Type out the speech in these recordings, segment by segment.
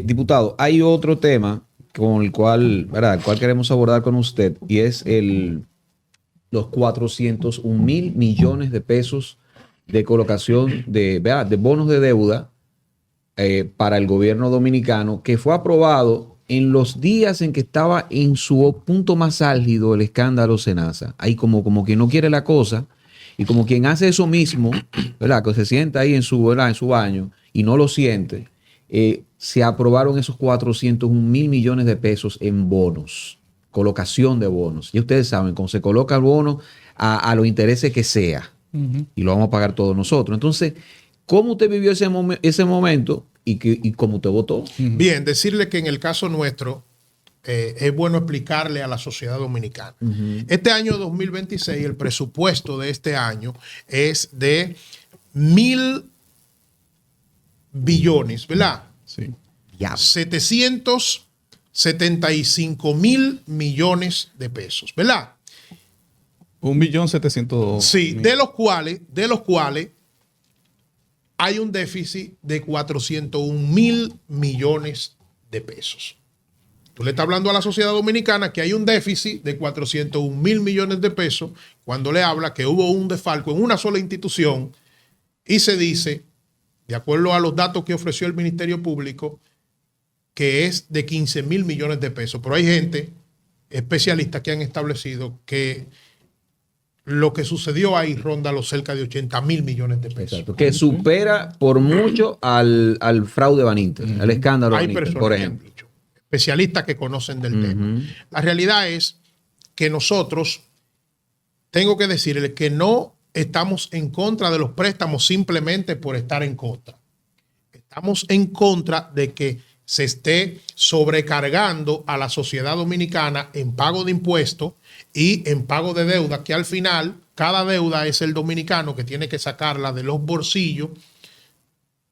Diputado, hay otro tema con el cual, ¿verdad? El cual queremos abordar con usted y es los 401 mil millones de pesos de colocación ¿verdad? De bonos de deuda para el gobierno dominicano que fue aprobado en los días en que estaba en su punto más álgido el escándalo Senasa. Ahí como que no quiere la cosa y como quien hace eso mismo, ¿verdad? Que se sienta ahí ¿verdad? En su baño y no lo siente. Se aprobaron esos 401 mil millones de pesos en bonos, colocación de bonos. Y ustedes saben, cómo se coloca el bono a los intereses que sea, y lo vamos a pagar todos nosotros. Entonces, ¿cómo usted vivió ese momento y cómo usted votó? Bien, decirle que en el caso nuestro es bueno explicarle a la sociedad dominicana. Este año 2026, el presupuesto de este año es de 1.000 billones, ¿verdad? Sí. 775 mil millones de pesos, ¿verdad? 1.700.000. Sí, de los cuales hay un déficit de 401 mil millones de pesos. Tú le estás hablando a la sociedad dominicana que hay un déficit de 401 mil millones de pesos cuando le habla que hubo un desfalco en una sola institución y se dice, de acuerdo a los datos que ofreció el Ministerio Público, que es de 15 mil millones de pesos. Pero hay gente, especialistas, que han establecido que lo que sucedió ahí ronda los cerca de 80 mil millones de pesos. Exacto, que supera por mucho al fraude Baninter, al escándalo Hay Baninter, personas por que han ejemplo. dicho, especialistas que conocen del tema. La realidad es que nosotros, tengo que decirles que no estamos en contra de los préstamos simplemente por estar en contra. Estamos en contra de que se esté sobrecargando a la sociedad dominicana en pago de impuestos y en pago de deuda, que al final cada deuda es el dominicano que tiene que sacarla de los bolsillos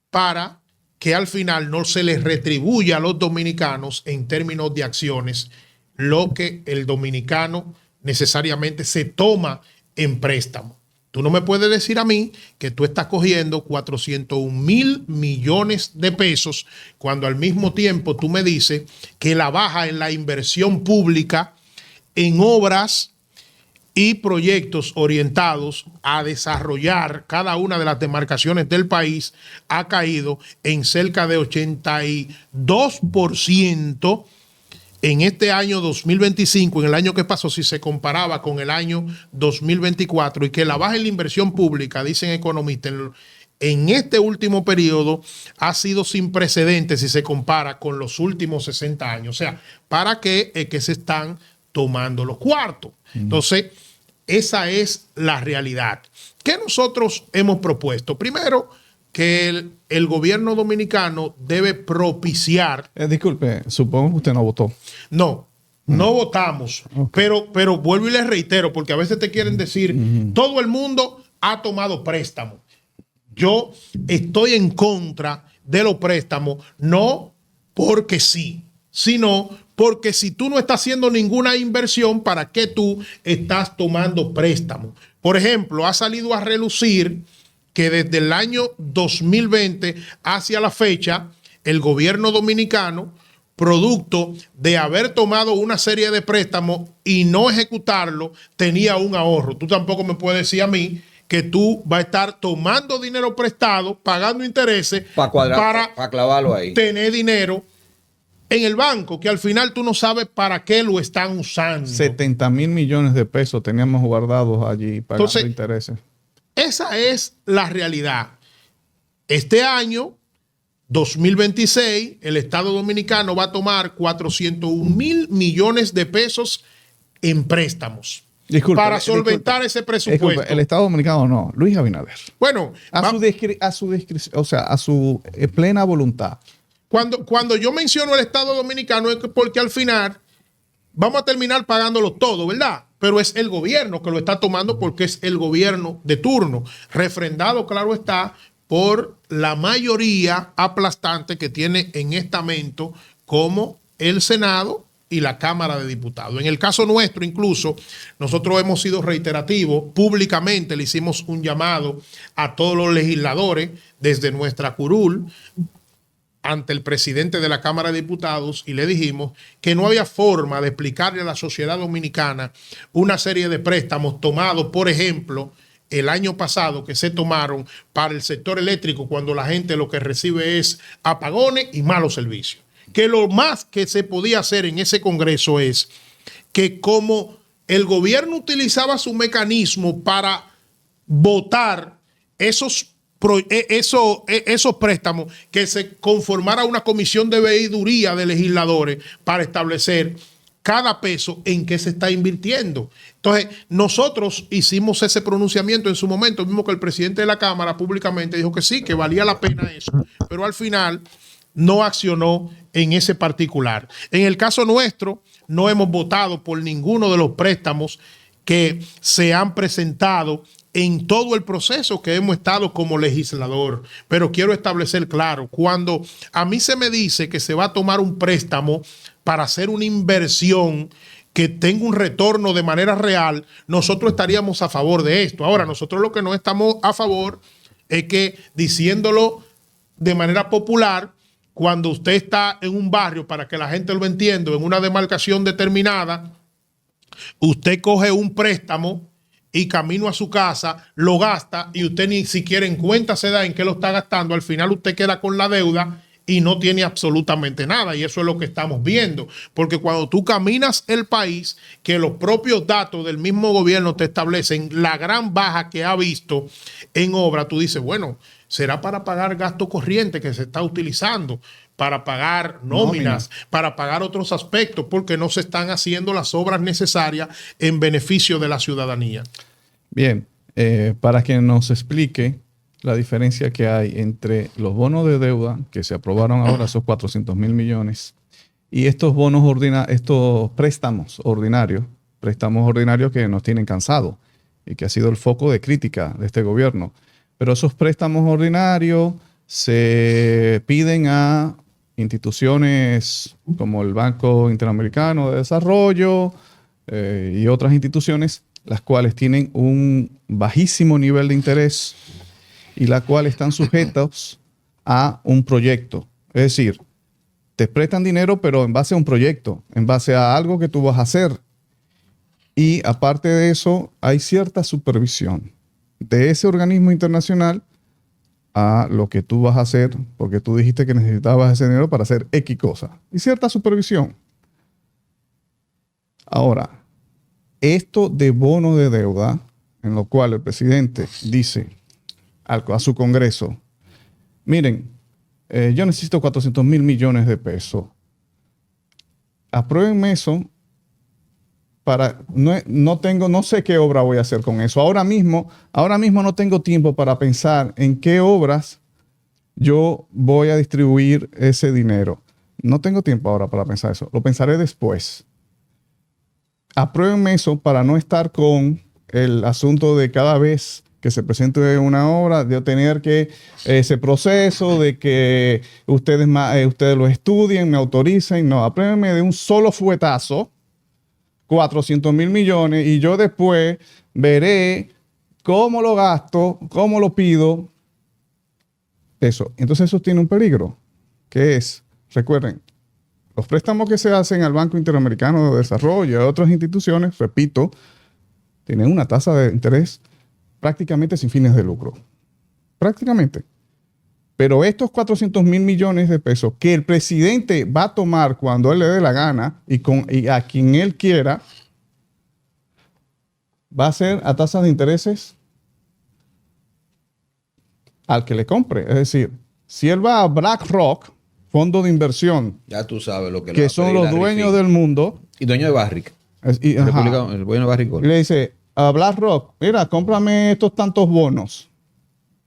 para que al final no se les retribuya a los dominicanos en términos de acciones lo que el dominicano necesariamente se toma en préstamo. Tú no me puedes decir a mí que tú estás cogiendo 401 mil millones de pesos cuando al mismo tiempo tú me dices que la baja en la inversión pública en obras y proyectos orientados a desarrollar cada una de las demarcaciones del país ha caído en cerca de 82% en este año 2025, en el año que pasó, si se comparaba con el año 2024, y que la baja en la inversión pública, dicen economistas, en este último periodo ha sido sin precedentes si se compara con los últimos 60 años. O sea, ¿para qué es que se están tomando los cuartos? Entonces, esa es la realidad. ¿Qué nosotros hemos propuesto? Primero, que el gobierno dominicano debe propiciar. Disculpe, supongo que usted no votó. No votamos. Okay. Pero vuelvo y les reitero, porque a veces te quieren decir, todo el mundo ha tomado préstamo. Yo estoy en contra de los préstamos, no porque sí, sino porque si tú no estás haciendo ninguna inversión, ¿para qué tú estás tomando préstamo? Por ejemplo, ha salido a relucir que desde el año 2020 hacia la fecha, el gobierno dominicano, producto de haber tomado una serie de préstamos y no ejecutarlo, tenía un ahorro. Tú tampoco me puedes decir a mí que tú vas a estar tomando dinero prestado, pagando intereses para clavarlo ahí, tener dinero en el banco, que al final tú no sabes para qué lo están usando. 70 mil millones de pesos teníamos guardados allí pagando intereses. Esa es la realidad. Este año, 2026, el Estado Dominicano va a tomar 401 mil millones de pesos en préstamos. Para solventar ese presupuesto. El Estado Dominicano no, Luis Abinader. Bueno, a su plena voluntad. Cuando yo menciono el Estado Dominicano es porque al final vamos a terminar pagándolo todo, ¿verdad? Pero es el gobierno que lo está tomando porque es el gobierno de turno, refrendado, claro está, por la mayoría aplastante que tiene en estamento como el Senado y la Cámara de Diputados. En el caso nuestro, incluso, nosotros hemos sido reiterativos, públicamente le hicimos un llamado a todos los legisladores desde nuestra curul ante el presidente de la Cámara de Diputados y le dijimos que no había forma de explicarle a la sociedad dominicana una serie de préstamos tomados, por ejemplo, el año pasado, que se tomaron para el sector eléctrico cuando la gente lo que recibe es apagones y malos servicios. Que lo más que se podía hacer en ese Congreso es que como el gobierno utilizaba su mecanismo para votar esos préstamos, que se conformara una comisión de veeduría de legisladores para establecer cada peso en qué se está invirtiendo. Entonces, nosotros hicimos ese pronunciamiento en su momento, mismo que el presidente de la Cámara públicamente dijo que sí, que valía la pena eso, pero al final no accionó en ese particular. En el caso nuestro, no hemos votado por ninguno de los préstamos que se han presentado en todo el proceso que hemos estado como legislador. Pero quiero establecer claro, cuando a mí se me dice que se va a tomar un préstamo para hacer una inversión que tenga un retorno de manera real, nosotros estaríamos a favor de esto. Ahora, nosotros lo que no estamos a favor es que, diciéndolo de manera popular, cuando usted está en un barrio, para que la gente lo entienda, en una demarcación determinada, usted coge un préstamo y camino a su casa, lo gasta y usted ni siquiera en cuenta se da en qué lo está gastando. Al final usted queda con la deuda y no tiene absolutamente nada. Y eso es lo que estamos viendo. Porque cuando tú caminas el país, que los propios datos del mismo gobierno te establecen la gran baja que ha visto en obra, tú dices, bueno, será para pagar gasto corriente que se está utilizando, para pagar nóminas, para pagar otros aspectos, porque no se están haciendo las obras necesarias en beneficio de la ciudadanía. Bien, para que nos explique la diferencia que hay entre los bonos de deuda que se aprobaron ahora, esos 400 mil millones, y estos estos préstamos ordinarios que nos tienen cansados y que ha sido el foco de crítica de este gobierno. Pero esos préstamos ordinarios se piden a instituciones como el Banco Interamericano de Desarrollo y otras instituciones, las cuales tienen un bajísimo nivel de interés y las cuales están sujetas a un proyecto. Es decir, te prestan dinero, pero en base a un proyecto, en base a algo que tú vas a hacer. Y aparte de eso, hay cierta supervisión de ese organismo internacional a lo que tú vas a hacer, porque tú dijiste que necesitabas ese dinero para hacer X cosa. Y cierta supervisión. Ahora, esto de bono de deuda, en lo cual el presidente dice a su Congreso, miren, yo necesito 400 mil millones de pesos. Apruébenme eso. No sé qué obra voy a hacer con eso. Ahora mismo no tengo tiempo para pensar en qué obras yo voy a distribuir ese dinero. No tengo tiempo ahora para pensar eso. Lo pensaré después. Apruébenme eso para no estar con el asunto de cada vez que se presente una obra, de tener que ese proceso de que ustedes lo estudien, me autoricen. No, apruébenme de un solo fuetazo 400 mil millones y yo después veré cómo lo gasto, cómo lo pido. Eso. Entonces eso tiene un peligro, que es, recuerden, los préstamos que se hacen al Banco Interamericano de Desarrollo y a otras instituciones, repito, tienen una tasa de interés prácticamente sin fines de lucro. Prácticamente. Pero estos 400 mil millones de pesos que el presidente va a tomar cuando él le dé la gana y a quien él quiera, va a ser a tasas de intereses al que le compre. Es decir, si él va a BlackRock, fondo de inversión, ya tú sabes lo que son los dueños del mundo. Y dueño de Barrick. El dueño de Barrick. Y le dice a BlackRock, mira, cómprame estos tantos bonos.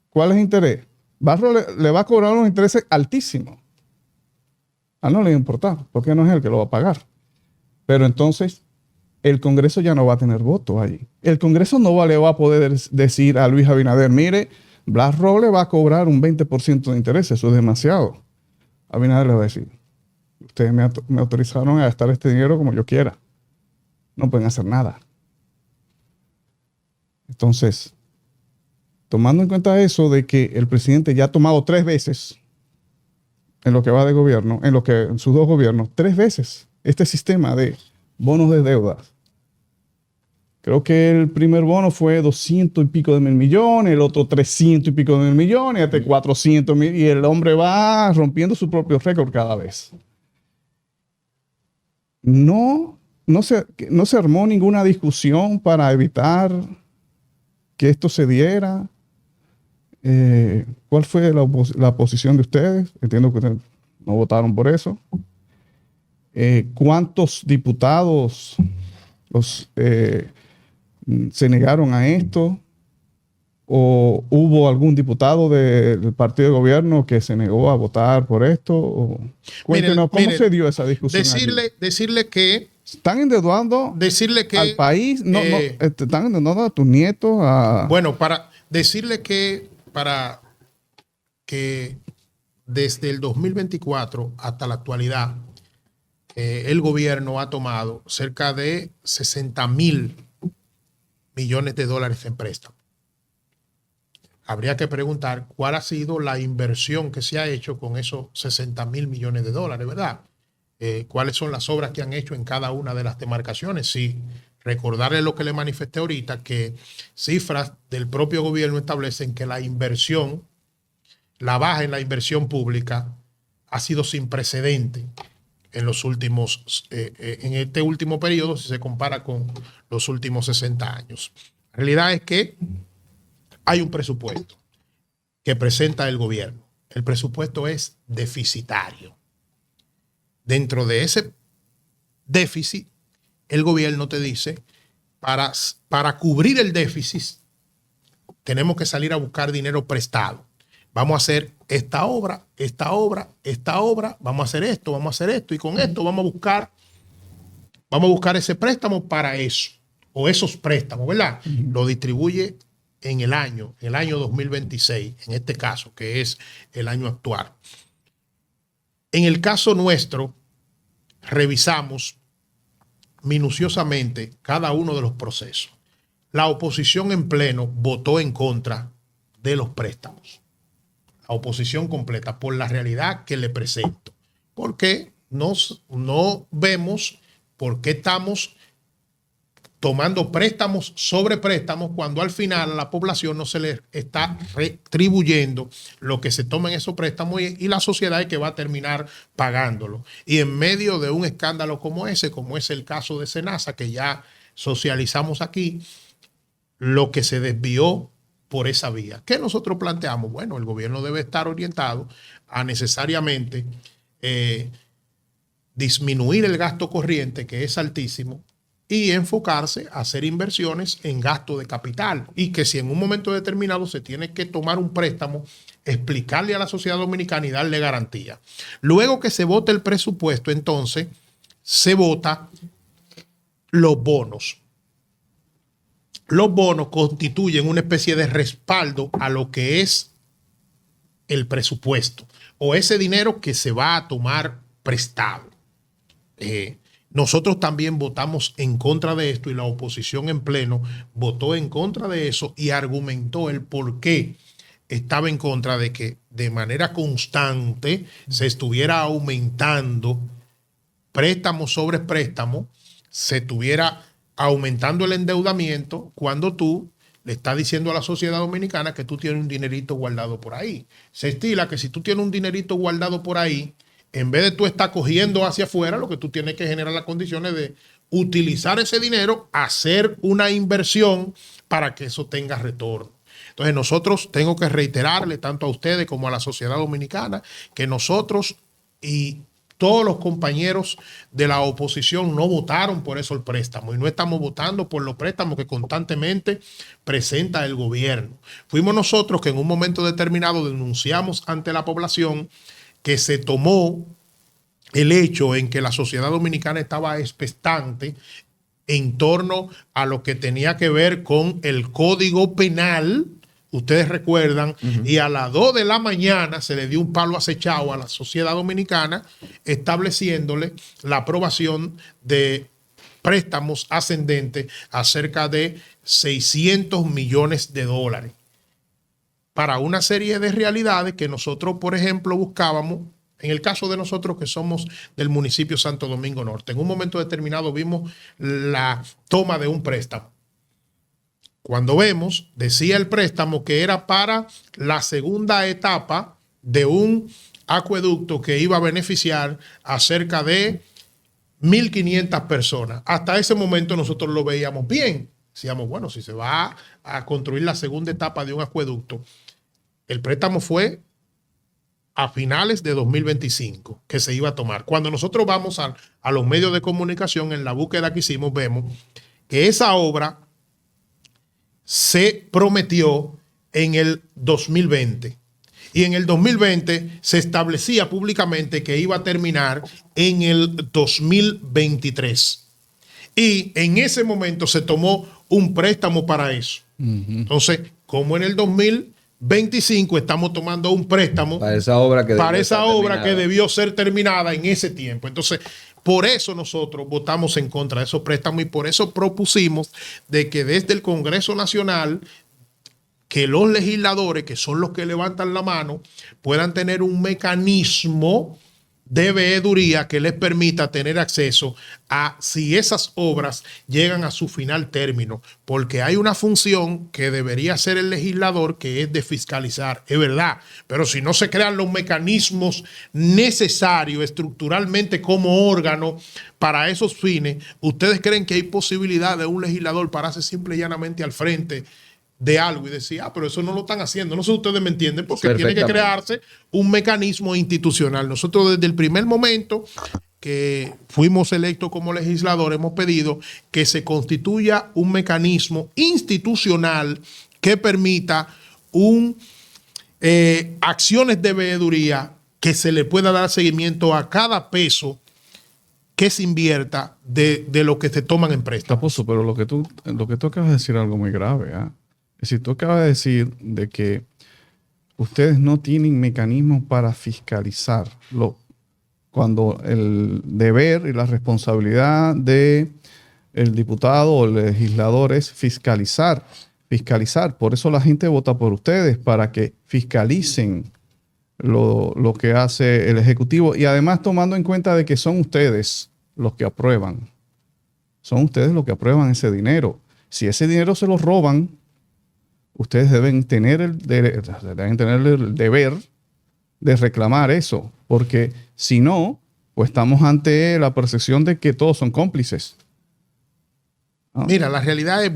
¿Cuál es el interés? BlackRock le va a cobrar unos intereses altísimos. A no le va a importar, porque no es él que lo va a pagar. Pero entonces, el Congreso ya no va a tener votos ahí. El Congreso no le va a poder decir a Luis Abinader, mire, BlackRock le va a cobrar un 20% de interés, eso es demasiado. Abinader le va a decir, ustedes me autorizaron a gastar este dinero como yo quiera. No pueden hacer nada. Entonces, tomando en cuenta eso de que el presidente ya ha tomado 3 veces en lo que va de gobierno, en sus 2 gobiernos, 3 veces este sistema de bonos de deuda. Creo que el primer bono fue 200 y pico de mil millones, el otro 300 y pico de mil millones, hasta 400 mil, y el hombre va rompiendo su propio récord cada vez. No se armó ninguna discusión para evitar que esto se diera. ¿Cuál fue la posición de ustedes? Entiendo que ustedes no votaron por eso. ¿Cuántos diputados se negaron a esto? ¿O hubo algún diputado del partido de gobierno que se negó a votar por esto? Cuéntenos, ¿cómo se dio esa discusión? Decirle que están endeudando al país, están endeudando a tus nietos. Bueno, para decirle que desde el 2024 hasta la actualidad, el gobierno ha tomado cerca de 60.000 millones de dólares en préstamo. Habría que preguntar cuál ha sido la inversión que se ha hecho con esos 60.000 millones de dólares, ¿verdad? Cuáles son las obras que han hecho en cada una de las demarcaciones. Sí, recordarle lo que le manifesté ahorita, que cifras del propio gobierno establecen que la inversión, la baja en la inversión pública ha sido sin precedente en los últimos, en este último periodo, si se compara con los últimos 60 años. La realidad es que hay un presupuesto que presenta el gobierno. El presupuesto es deficitario. Dentro de ese déficit, el gobierno te dice, para cubrir el déficit, tenemos que salir a buscar dinero prestado. Vamos a hacer esta obra, vamos a hacer esto, y con esto vamos a buscar ese préstamo para eso, o esos préstamos, ¿verdad? Lo distribuye en el año 2026, en este caso, que es el año actual. En el caso nuestro, revisamos minuciosamente cada uno de los procesos. La oposición en pleno votó en contra de los préstamos. La oposición completa, por la realidad que le presento. Porque no vemos por qué estamos tomando préstamos sobre préstamos cuando al final a la población no se le está retribuyendo lo que se toma en esos préstamos y la sociedad es que va a terminar pagándolo. Y en medio de un escándalo como ese, como es el caso de Senasa, que ya socializamos aquí, lo que se desvió por esa vía. ¿Qué nosotros planteamos? Bueno, el gobierno debe estar orientado a necesariamente disminuir el gasto corriente, que es altísimo, y enfocarse a hacer inversiones en gasto de capital. Y que si en un momento determinado se tiene que tomar un préstamo, explicarle a la sociedad dominicana y darle garantía. Luego que se vote el presupuesto, entonces se vota los bonos. Los bonos constituyen una especie de respaldo a lo que es el presupuesto o ese dinero que se va a tomar prestado. Nosotros también votamos en contra de esto y la oposición en pleno votó en contra de eso y argumentó el por qué estaba en contra de que de manera constante se estuviera aumentando préstamo sobre préstamo, se estuviera aumentando el endeudamiento cuando tú le estás diciendo a la sociedad dominicana que tú tienes un dinerito guardado por ahí. Se estila que si tú tienes un dinerito guardado por ahí, en vez de tú estar cogiendo hacia afuera, lo que tú tienes que generar las condiciones de utilizar ese dinero, hacer una inversión para que eso tenga retorno. Entonces nosotros tengo que reiterarle tanto a ustedes como a la sociedad dominicana que nosotros y todos los compañeros de la oposición no votaron por eso el préstamo y no estamos votando por los préstamos que constantemente presenta el gobierno. Fuimos nosotros que en un momento determinado denunciamos ante la población que se tomó el hecho en que la sociedad dominicana estaba expectante en torno a lo que tenía que ver con el Código Penal. Ustedes recuerdan, y a las 2 de la mañana se le dio un palo acechado a la sociedad dominicana estableciéndole la aprobación de préstamos ascendentes a cerca de 600 millones de dólares para una serie de realidades que nosotros, por ejemplo, buscábamos En el caso de nosotros que somos del municipio Santo Domingo Norte, en un momento determinado vimos la toma de un préstamo. Cuando vemos, decía el préstamo que era para la segunda etapa de un acueducto que iba a beneficiar a cerca de 1.500 personas. Hasta ese momento nosotros lo veíamos bien. Decíamos, bueno, si se va a construir la segunda etapa de un acueducto, el préstamo fue a finales de 2025 que se iba a tomar. Cuando nosotros vamos a los medios de comunicación, en la búsqueda que hicimos, vemos que esa obra se prometió en el 2020 y en el 2020 se establecía públicamente que iba a terminar en el 2023 y en ese momento se tomó un préstamo para eso. Entonces, como en el 2025 estamos tomando un préstamo para esa obra que debió ser terminada en ese tiempo. Entonces, por eso nosotros votamos en contra de esos préstamos y por eso propusimos de que desde el Congreso Nacional, que los legisladores, que son los que levantan la mano, puedan tener un mecanismo de veeduría que les permita tener acceso a si esas obras llegan a su final término, porque hay una función que debería hacer el legislador, que es de fiscalizar, es verdad, pero si no se crean los mecanismos necesarios estructuralmente como órgano para esos fines, ¿ustedes creen que hay posibilidad de un legislador pararse simple y llanamente al frente de algo y decir, pero eso no lo están haciendo? No sé si ustedes me entienden, porque tiene que crearse un mecanismo institucional. Nosotros desde el primer momento que fuimos electos como legisladores hemos pedido que se constituya un mecanismo institucional que permita acciones de veeduría, que se le pueda dar seguimiento a cada peso que se invierta de lo que se toman en préstamo. Raposo, pero lo que tú acabas de decir es algo muy grave, ¿eh? Es decir, tú acabas de decir de que ustedes no tienen mecanismos para fiscalizar cuando el deber y la responsabilidad del diputado o el legislador es fiscalizar. Por eso la gente vota por ustedes, para que fiscalicen lo que hace el Ejecutivo, y además tomando en cuenta de que son ustedes los que aprueban. Son ustedes los que aprueban ese dinero. Si ese dinero se lo roban, ustedes deben tener el deber de reclamar eso, porque si no, pues estamos ante la percepción de que todos son cómplices. ¿No? Mira, la realidad es,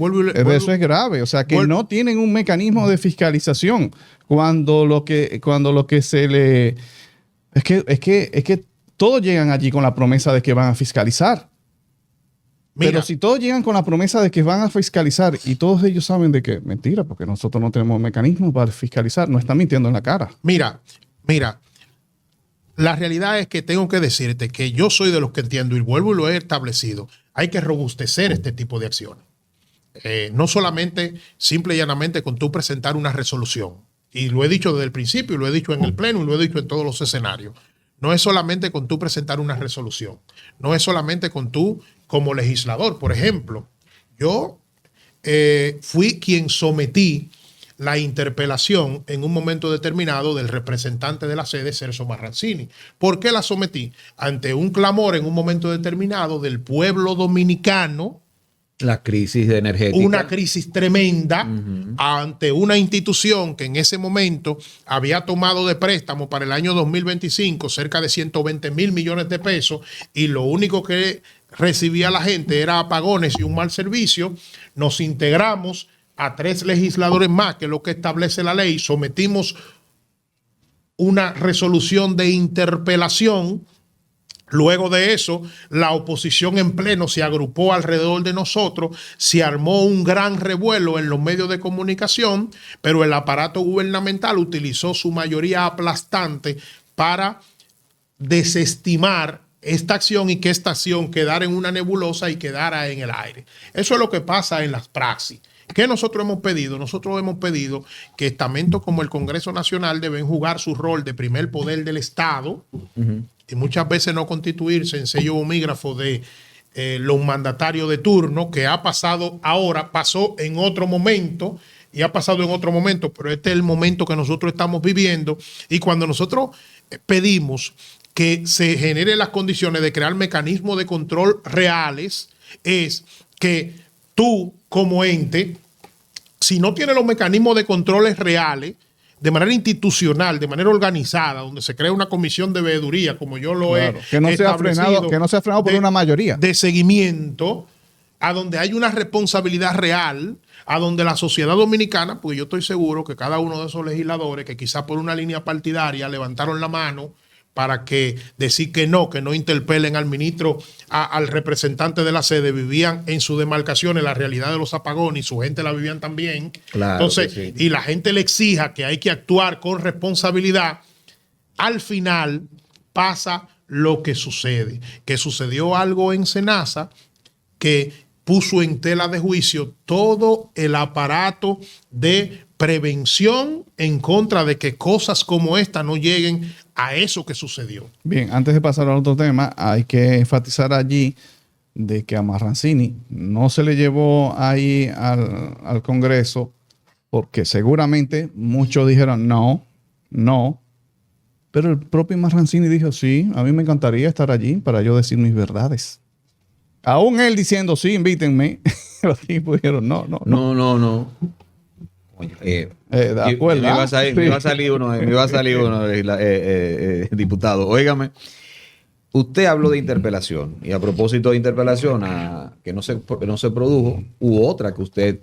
eso es grave, o sea, que no tienen un mecanismo de fiscalización cuando lo que se le es que todos llegan allí con la promesa de que van a fiscalizar. Mira, pero si todos llegan con la promesa de que van a fiscalizar y todos ellos saben de que mentira, porque nosotros no tenemos mecanismos para fiscalizar, nos están mintiendo en la cara. Mira, la realidad es que tengo que decirte que yo soy de los que entiendo, y vuelvo y lo he establecido, hay que robustecer este tipo de acciones. No solamente, simple y llanamente, con tú presentar una resolución. Y lo he dicho desde el principio, y lo he dicho en el pleno, y lo he dicho en todos los escenarios. No es solamente con tú presentar una resolución. No es solamente con tú como legislador. Por ejemplo, yo fui quien sometí la interpelación en un momento determinado del representante de la sede, Celso Marrancini. ¿Por qué la sometí? Ante un clamor en un momento determinado del pueblo dominicano. La crisis energética. Una crisis tremenda ante una institución que en ese momento había tomado de préstamo para el año 2025 cerca de 120 millones de pesos, y lo único que recibía la gente era apagones y un mal servicio. Nos integramos a 3 legisladores más, que es lo que establece la ley. Sometimos una resolución de interpelación. Luego de eso, la oposición en pleno se agrupó alrededor de nosotros, se armó un gran revuelo en los medios de comunicación, pero el aparato gubernamental utilizó su mayoría aplastante para desestimar esta acción y que esta acción quedara en una nebulosa y quedara en el aire. Eso es lo que pasa en las praxis. ¿Qué nosotros hemos pedido? Nosotros hemos pedido que estamentos como el Congreso Nacional deben jugar su rol de primer poder del Estado y muchas veces no constituirse en sello homígrafo de los mandatarios de turno, que ha pasado ahora, pasó en otro momento y ha pasado en otro momento, pero este es el momento que nosotros estamos viviendo. Y cuando nosotros pedimos que se generen las condiciones de crear mecanismos de control reales, es que tú como ente, si no tienes los mecanismos de controles reales, de manera institucional, de manera organizada, donde se crea una comisión de veeduría, como yo lo he que no sea frenado, por una mayoría de seguimiento, a donde hay una responsabilidad real, a donde la sociedad dominicana, pues yo estoy seguro que cada uno de esos legisladores que quizás por una línea partidaria levantaron la mano para que decir que no interpelen al ministro, al representante de la sede, vivían en sus demarcaciones la realidad de los apagones y su gente la vivían también. Claro. Entonces, Sí. y la gente le exija que hay que actuar con responsabilidad, al final pasa lo que sucede, que sucedió algo en Senasa que puso en tela de juicio todo el aparato de prevención en contra de que cosas como esta no lleguen a eso que sucedió. Bien, antes de pasar al otro tema, hay que enfatizar allí de que a Marrancini no se le llevó ahí al Congreso porque seguramente muchos dijeron no, pero el propio Marrancini dijo sí, a mí me encantaría estar allí para yo decir mis verdades. Aún él diciendo sí, invítenme, los tipos dijeron no. De acuerdo. Me iba a salir uno, diputado. Óigame, usted habló de interpelación y a propósito de interpelación que no se produjo, hubo otra que usted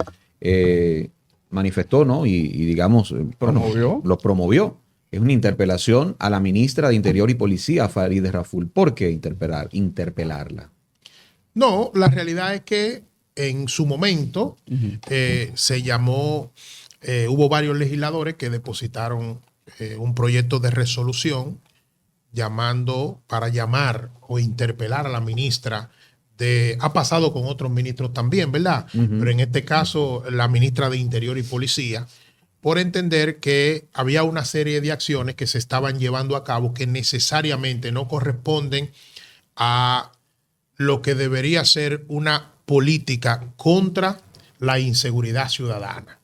manifestó, ¿no? Y digamos, ¿promovió? Lo promovió. Es una interpelación a la ministra de Interior y Policía, Farideh Raful. ¿Por qué interpelarla? No, la realidad es que en su momento se llamó, hubo varios legisladores que depositaron un proyecto de resolución para llamar o interpelar a la ministra ha pasado con otros ministros también, ¿verdad? Pero en este caso, la ministra de Interior y Policía, por entender que había una serie de acciones que se estaban llevando a cabo que necesariamente no corresponden a lo que debería ser una política contra la inseguridad ciudadana.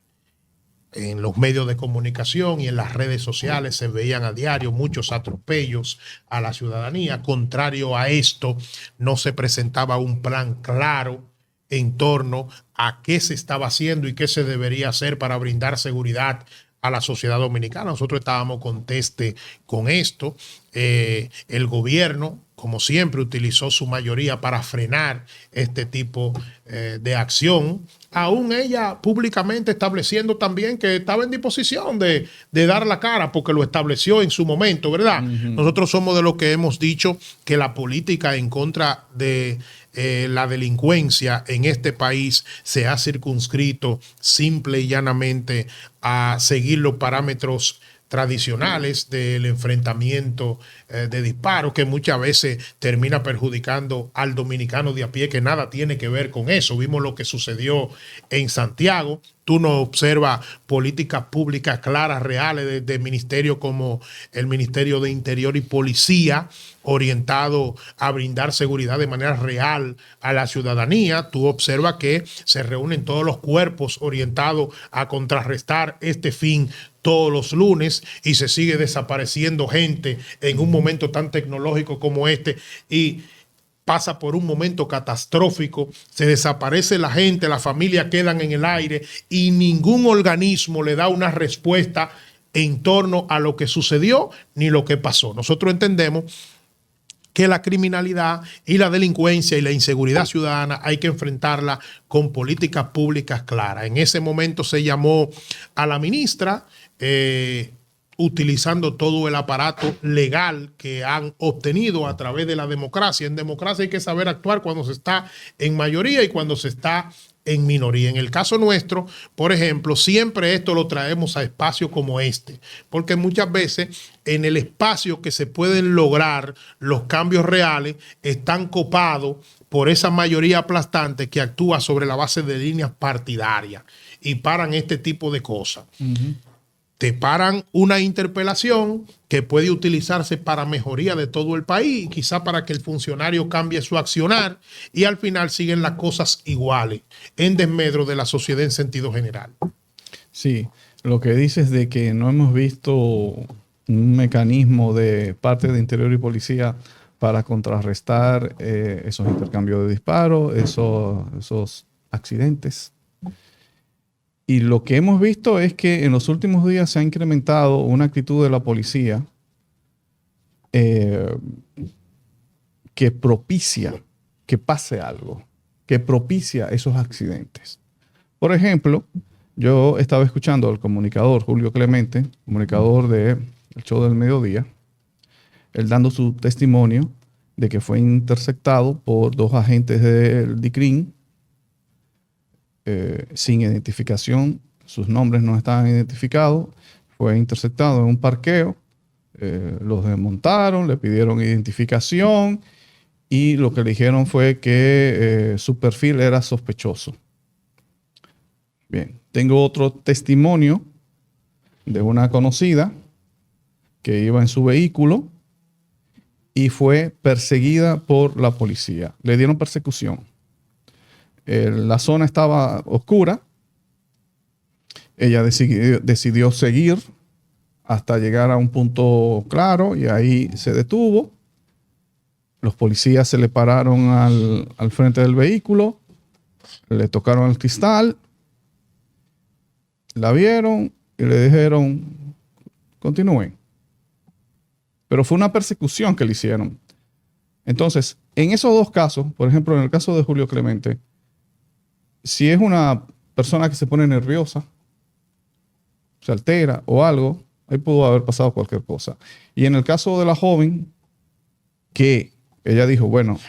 En los medios de comunicación y en las redes sociales se veían a diario muchos atropellos a la ciudadanía. Contrario a esto, no se presentaba un plan claro en torno a qué se estaba haciendo y qué se debería hacer para brindar seguridad a la sociedad dominicana. Nosotros estábamos conteste con esto. El gobierno, como siempre, utilizó su mayoría para frenar este tipo de acción. Aún ella públicamente estableciendo también que estaba en disposición de dar la cara porque lo estableció en su momento, ¿verdad? Nosotros somos de los que hemos dicho que la política en contra de la delincuencia en este país se ha circunscrito simple y llanamente a seguir los parámetros tradicionales del enfrentamiento de disparos, que muchas veces termina perjudicando al dominicano de a pie, que nada tiene que ver con eso. Vimos lo que sucedió en Santiago. Tú no observas políticas públicas claras, reales de ministerios como el Ministerio de Interior y Policía, orientado a brindar seguridad de manera real a la ciudadanía. Tú observas que se reúnen todos los cuerpos orientados a contrarrestar este fin todos los lunes y se sigue desapareciendo gente en un momento tan tecnológico como este y pasa por un momento catastrófico, se desaparece la gente, las familias quedan en el aire y ningún organismo le da una respuesta en torno a lo que sucedió ni lo que pasó. Nosotros entendemos que la criminalidad y la delincuencia y la inseguridad ciudadana hay que enfrentarla con políticas públicas claras. En ese momento se llamó a la ministra utilizando todo el aparato legal que han obtenido a través de la democracia. En democracia hay que saber actuar cuando se está en mayoría y cuando se está en minoría. En el caso nuestro, por ejemplo, siempre esto lo traemos a espacios como este, porque muchas veces en el espacio que se pueden lograr los cambios reales están copados por esa mayoría aplastante que actúa sobre la base de líneas partidarias y paran este tipo de cosas. Te paran una interpelación que puede utilizarse para mejoría de todo el país, quizá para que el funcionario cambie su accionar y al final siguen las cosas iguales, en desmedro de la sociedad en sentido general. Sí, lo que dices de que no hemos visto un mecanismo de parte de Interior y Policía para contrarrestar esos intercambios de disparos, esos accidentes. Y lo que hemos visto es que en los últimos días se ha incrementado una actitud de la policía que propicia que pase algo, que propicia esos accidentes. Por ejemplo, yo estaba escuchando al comunicador Julio Clemente, comunicador del Show del Mediodía, él dando su testimonio de que fue interceptado por 2 agentes del DICRIN sin identificación, sus nombres no estaban identificados, fue interceptado en un parqueo, los desmontaron, le pidieron identificación y lo que le dijeron fue que su perfil era sospechoso. Bien, tengo otro testimonio de una conocida que iba en su vehículo y fue perseguida por la policía. Le dieron persecución. La zona estaba oscura. Ella decidió seguir hasta llegar a un punto claro y ahí se detuvo. Los policías se le pararon al frente del vehículo, le tocaron el cristal, la vieron y le dijeron, continúen. Pero fue una persecución que le hicieron. Entonces, en esos 2 casos, por ejemplo, en el caso de Julio Clemente, si es una persona que se pone nerviosa, se altera o algo, ahí pudo haber pasado cualquier cosa. Y en el caso de la joven, que ella dijo, bueno,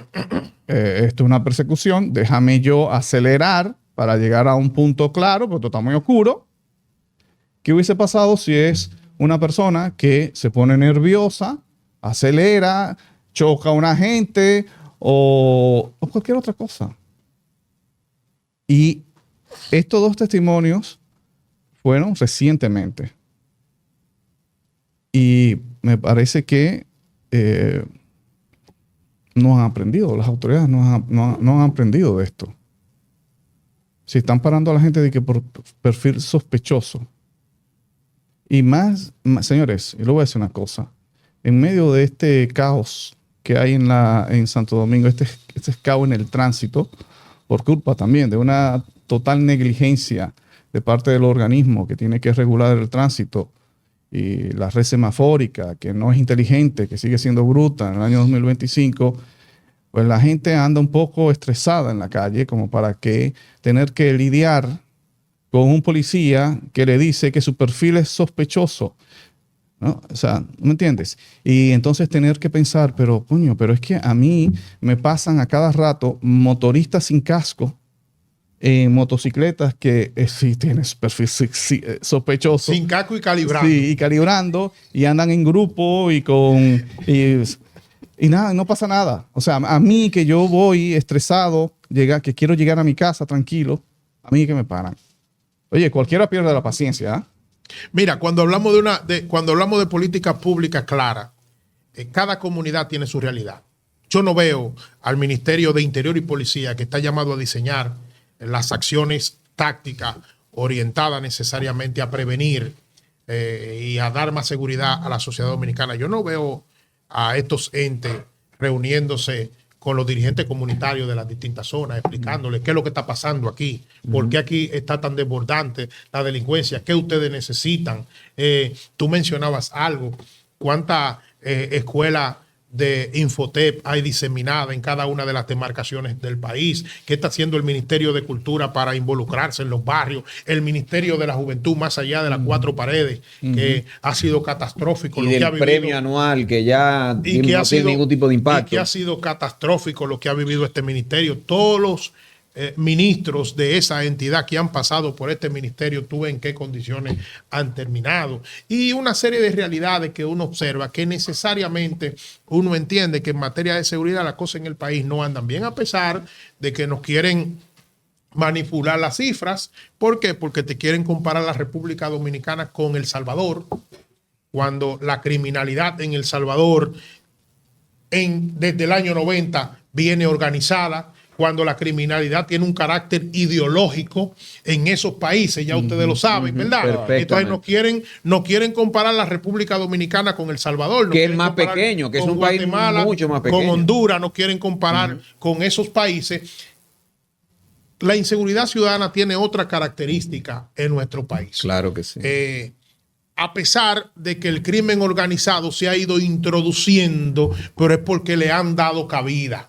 esto es una persecución, déjame yo acelerar para llegar a un punto claro, porque esto está muy oscuro. ¿Qué hubiese pasado si es una persona que se pone nerviosa, acelera, choca a un agente o cualquier otra cosa? Y estos 2 testimonios fueron recientemente. Y me parece que no han aprendido, las autoridades no han aprendido de esto. Si están parando a la gente de que por perfil sospechoso. Y más, señores, y le voy a decir una cosa. En medio de este caos que hay en Santo Domingo, este caos en el tránsito, por culpa también de una total negligencia de parte del organismo que tiene que regular el tránsito y la red semafórica, que no es inteligente, que sigue siendo bruta en el año 2025, pues la gente anda un poco estresada en la calle como para que tener que lidiar con un policía que le dice que su perfil es sospechoso, ¿no? O sea, ¿me entiendes? Y entonces tener que pensar, pero es que a mí me pasan a cada rato motoristas sin casco en motocicletas que sí tienen perfil sospechoso. Sin casco y calibrando. Sí, y calibrando, y andan en grupo y nada, no pasa nada. O sea, a mí que yo voy estresado, que quiero llegar a mi casa tranquilo, a mí que me paran. Oye, cualquiera pierde la paciencia, ¿eh? Mira, cuando hablamos de política pública clara, cada comunidad tiene su realidad. Yo no veo al Ministerio de Interior y Policía, que está llamado a diseñar las acciones tácticas orientadas necesariamente a prevenir y a dar más seguridad a la sociedad dominicana. Yo no veo a estos entes reuniéndose con los dirigentes comunitarios de las distintas zonas, explicándoles qué es lo que está pasando aquí, por qué aquí está tan desbordante la delincuencia, qué ustedes necesitan. Tú mencionabas algo, cuántas escuelas de Infotep hay diseminada en cada una de las demarcaciones del país, qué está haciendo el Ministerio de Cultura para involucrarse en los barrios, el Ministerio de la Juventud más allá de las 4 paredes, que ha sido catastrófico. Y lo del que ha vivido, premio anual que ya no tiene ningún tipo de impacto. Y que ha sido catastrófico lo que ha vivido este ministerio. Todos los ministros de esa entidad que han pasado por este ministerio, tú ves en qué condiciones han terminado. Y una serie de realidades que uno observa, que necesariamente uno entiende que en materia de seguridad las cosas en el país no andan bien, a pesar de que nos quieren manipular las cifras. ¿Por qué? Porque te quieren comparar la República Dominicana con El Salvador, cuando la criminalidad en El Salvador desde el año 90 viene organizada, cuando la criminalidad tiene un carácter ideológico en esos países, ya ustedes lo saben, ¿verdad? Entonces no quieren comparar la República Dominicana con El Salvador. Que es más pequeño, que es un país mucho más pequeño. Con Honduras, no quieren comparar con esos países. La inseguridad ciudadana tiene otra característica en nuestro país. Claro que sí. A pesar de que el crimen organizado se ha ido introduciendo, pero es porque le han dado cabida.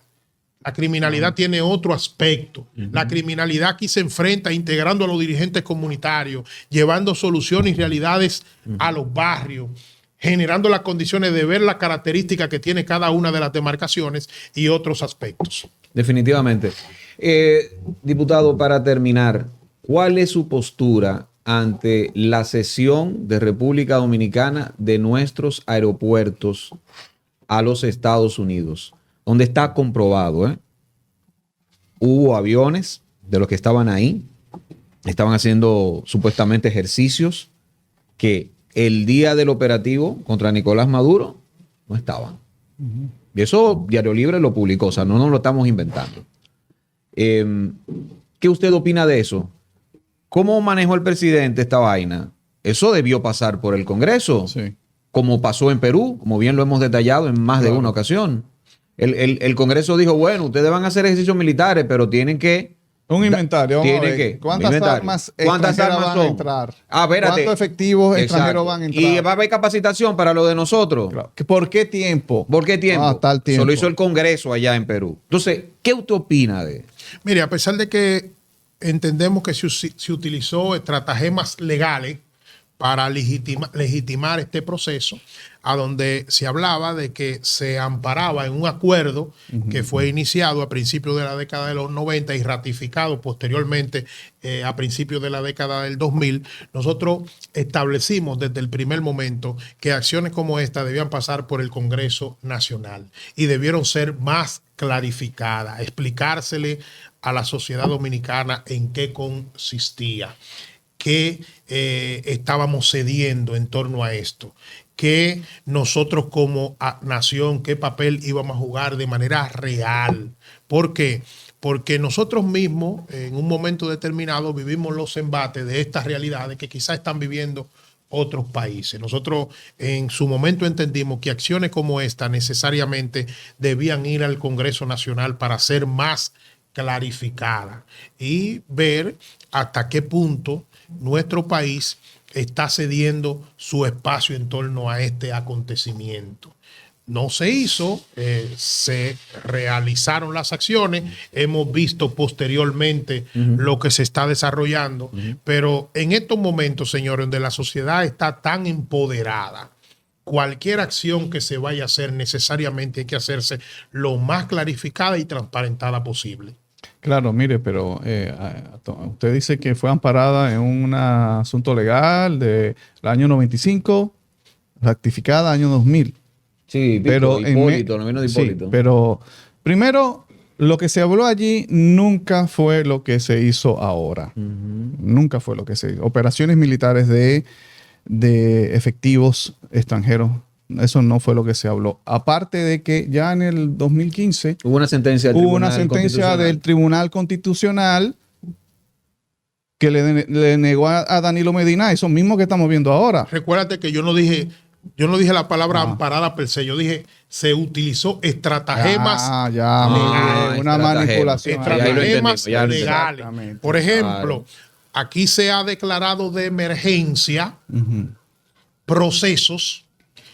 La criminalidad tiene otro aspecto. La criminalidad aquí se enfrenta integrando a los dirigentes comunitarios, llevando soluciones y realidades a los barrios, generando las condiciones de ver las características que tiene cada una de las demarcaciones y otros aspectos. Definitivamente. Diputado, para terminar, ¿cuál es su postura ante la cesión de República Dominicana de nuestros aeropuertos a los Estados Unidos? Donde está comprobado, hubo aviones de los que estaban ahí, estaban haciendo supuestamente ejercicios que el día del operativo contra Nicolás Maduro no estaban. Y eso Diario Libre lo publicó, o sea, no nos lo estamos inventando. ¿Qué usted opina de eso? ¿Cómo manejó el presidente esta vaina? Eso debió pasar por el Congreso, como pasó en Perú, como bien lo hemos detallado en más de una ocasión. El Congreso dijo, bueno, ustedes van a hacer ejercicios militares, pero tienen que... Un inventario. ¿Cuántas armas van a entrar? Espérate. ¿Cuántos efectivos extranjeros van a entrar? Y va a haber capacitación para lo de nosotros. Claro. ¿Por qué tiempo? ¿Por qué tiempo? Tal tiempo. Eso lo hizo el Congreso allá en Perú. Entonces, ¿qué usted opina de? Mire, a pesar de que entendemos que se utilizó estratagemas legales para legitimar este proceso, a donde se hablaba de que se amparaba en un acuerdo que fue iniciado a principios de la década de los 90 y ratificado posteriormente a principios de la década del 2000, nosotros establecimos desde el primer momento que acciones como esta debían pasar por el Congreso Nacional y debieron ser más clarificadas, explicársele a la sociedad dominicana en qué consistía, qué estábamos cediendo en torno a esto, que nosotros como nación, qué papel íbamos a jugar de manera real. ¿Por qué? Porque nosotros mismos en un momento determinado vivimos los embates de estas realidades que quizás están viviendo otros países. Nosotros en su momento entendimos que acciones como esta necesariamente debían ir al Congreso Nacional para ser más clarificadas y ver hasta qué punto nuestro país está cediendo su espacio en torno a este acontecimiento. No se hizo, se realizaron las acciones, hemos visto posteriormente lo que se está desarrollando, pero en estos momentos, señores, donde la sociedad está tan empoderada, cualquier acción que se vaya a hacer necesariamente hay que hacerse lo más clarificada y transparentada posible. Claro, mire, pero usted dice que fue amparada en un asunto legal del año 95, rectificada año 2000. Sí, pero Hipólito, no vino de Hipólito. Sí, pero primero, lo que se habló allí nunca fue lo que se hizo ahora. Nunca fue lo que se hizo. Operaciones militares de efectivos extranjeros. Eso no fue lo que se habló. Aparte de que ya en el 2015 hubo una sentencia del Tribunal Constitucional que le negó a Danilo Medina eso mismo que estamos viendo ahora. Recuérdate que yo no dije la palabra amparada per se, yo dije se utilizó estratagemas legales. Una manipulación. Estratagemas legales. Por ejemplo, aquí se ha declarado de emergencia procesos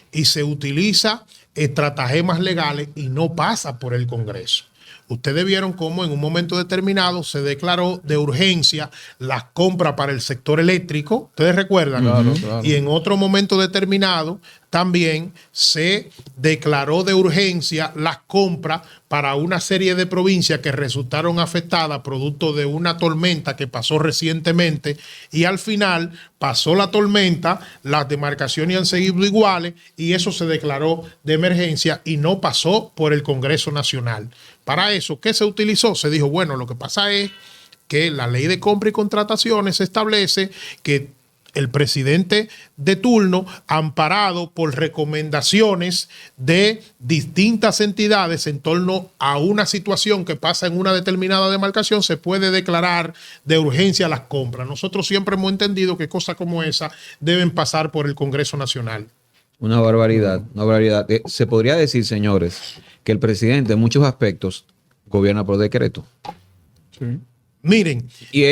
y se utiliza estratagemas legales y no pasa por el Congreso. Ustedes vieron cómo en un momento determinado se declaró de urgencia las compras para el sector eléctrico. ¿Ustedes recuerdan? Claro. Y en otro momento determinado también se declaró de urgencia las compras para una serie de provincias que resultaron afectadas producto de una tormenta que pasó recientemente y al final pasó la tormenta, las demarcaciones han seguido iguales y eso se declaró de emergencia y no pasó por el Congreso Nacional. Para eso, ¿qué se utilizó? Se dijo, bueno, lo que pasa es que la ley de compra y contrataciones establece que el presidente de turno, amparado por recomendaciones de distintas entidades en torno a una situación que pasa en una determinada demarcación, se puede declarar de urgencia las compras. Nosotros siempre hemos entendido que cosas como esa deben pasar por el Congreso Nacional. Una barbaridad, una barbaridad. Se podría decir, señores, que el presidente en muchos aspectos gobierna por decreto. Sí. Miren. Y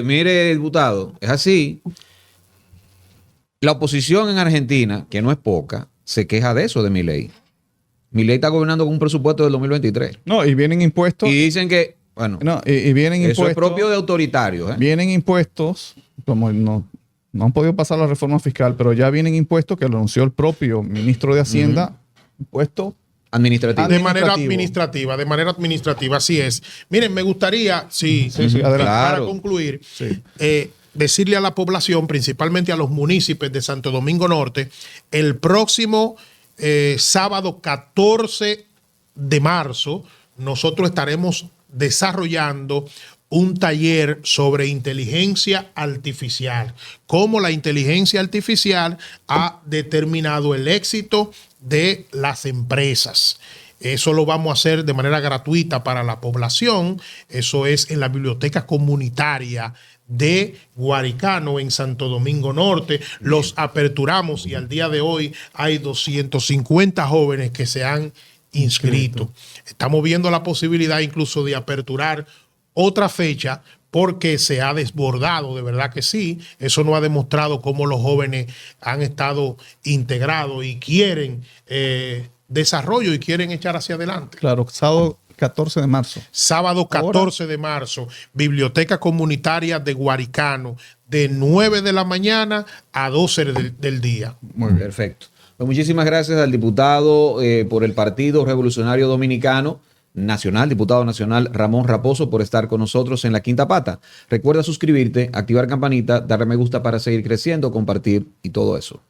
mire, diputado, es así. La oposición en Argentina, que no es poca, se queja de eso de Milei. Milei está gobernando con un presupuesto del 2023. No, y vienen impuestos. Y dicen que, bueno, No, y vienen eso impuestos. es propio de autoritarios. Vienen impuestos, como no han podido pasar la reforma fiscal, pero ya vienen impuestos que lo anunció el propio ministro de Hacienda, impuestos Administrativo. De manera administrativa, así es. Miren, me gustaría, sí, adelante. para Claro. concluir, Sí. decirle a la población, principalmente a los municipios de Santo Domingo Norte, el próximo sábado 14 de marzo, nosotros estaremos desarrollando un taller sobre inteligencia artificial, cómo la inteligencia artificial ha determinado el éxito de las empresas. Eso lo vamos a hacer de manera gratuita para la población. Eso es en la biblioteca comunitaria de Guaricano en Santo Domingo Norte. Los aperturamos y al día de hoy hay 250 jóvenes que se han inscrito. Estamos viendo la posibilidad incluso de aperturar otra fecha porque se ha desbordado, de verdad que sí. Eso nos ha demostrado cómo los jóvenes han estado integrados y quieren desarrollo y quieren echar hacia adelante. Claro, sábado 14 de marzo. Sábado 14 de marzo, Biblioteca Comunitaria de Guaricano, de 9 de la mañana a 12 del día. Muy bien. Perfecto. Pues muchísimas gracias al diputado por el Partido Revolucionario Dominicano Nacional, diputado nacional Ramón Raposo, por estar con nosotros en La Quinta Pata. Recuerda suscribirte, activar campanita, darle me gusta para seguir creciendo, compartir y todo eso.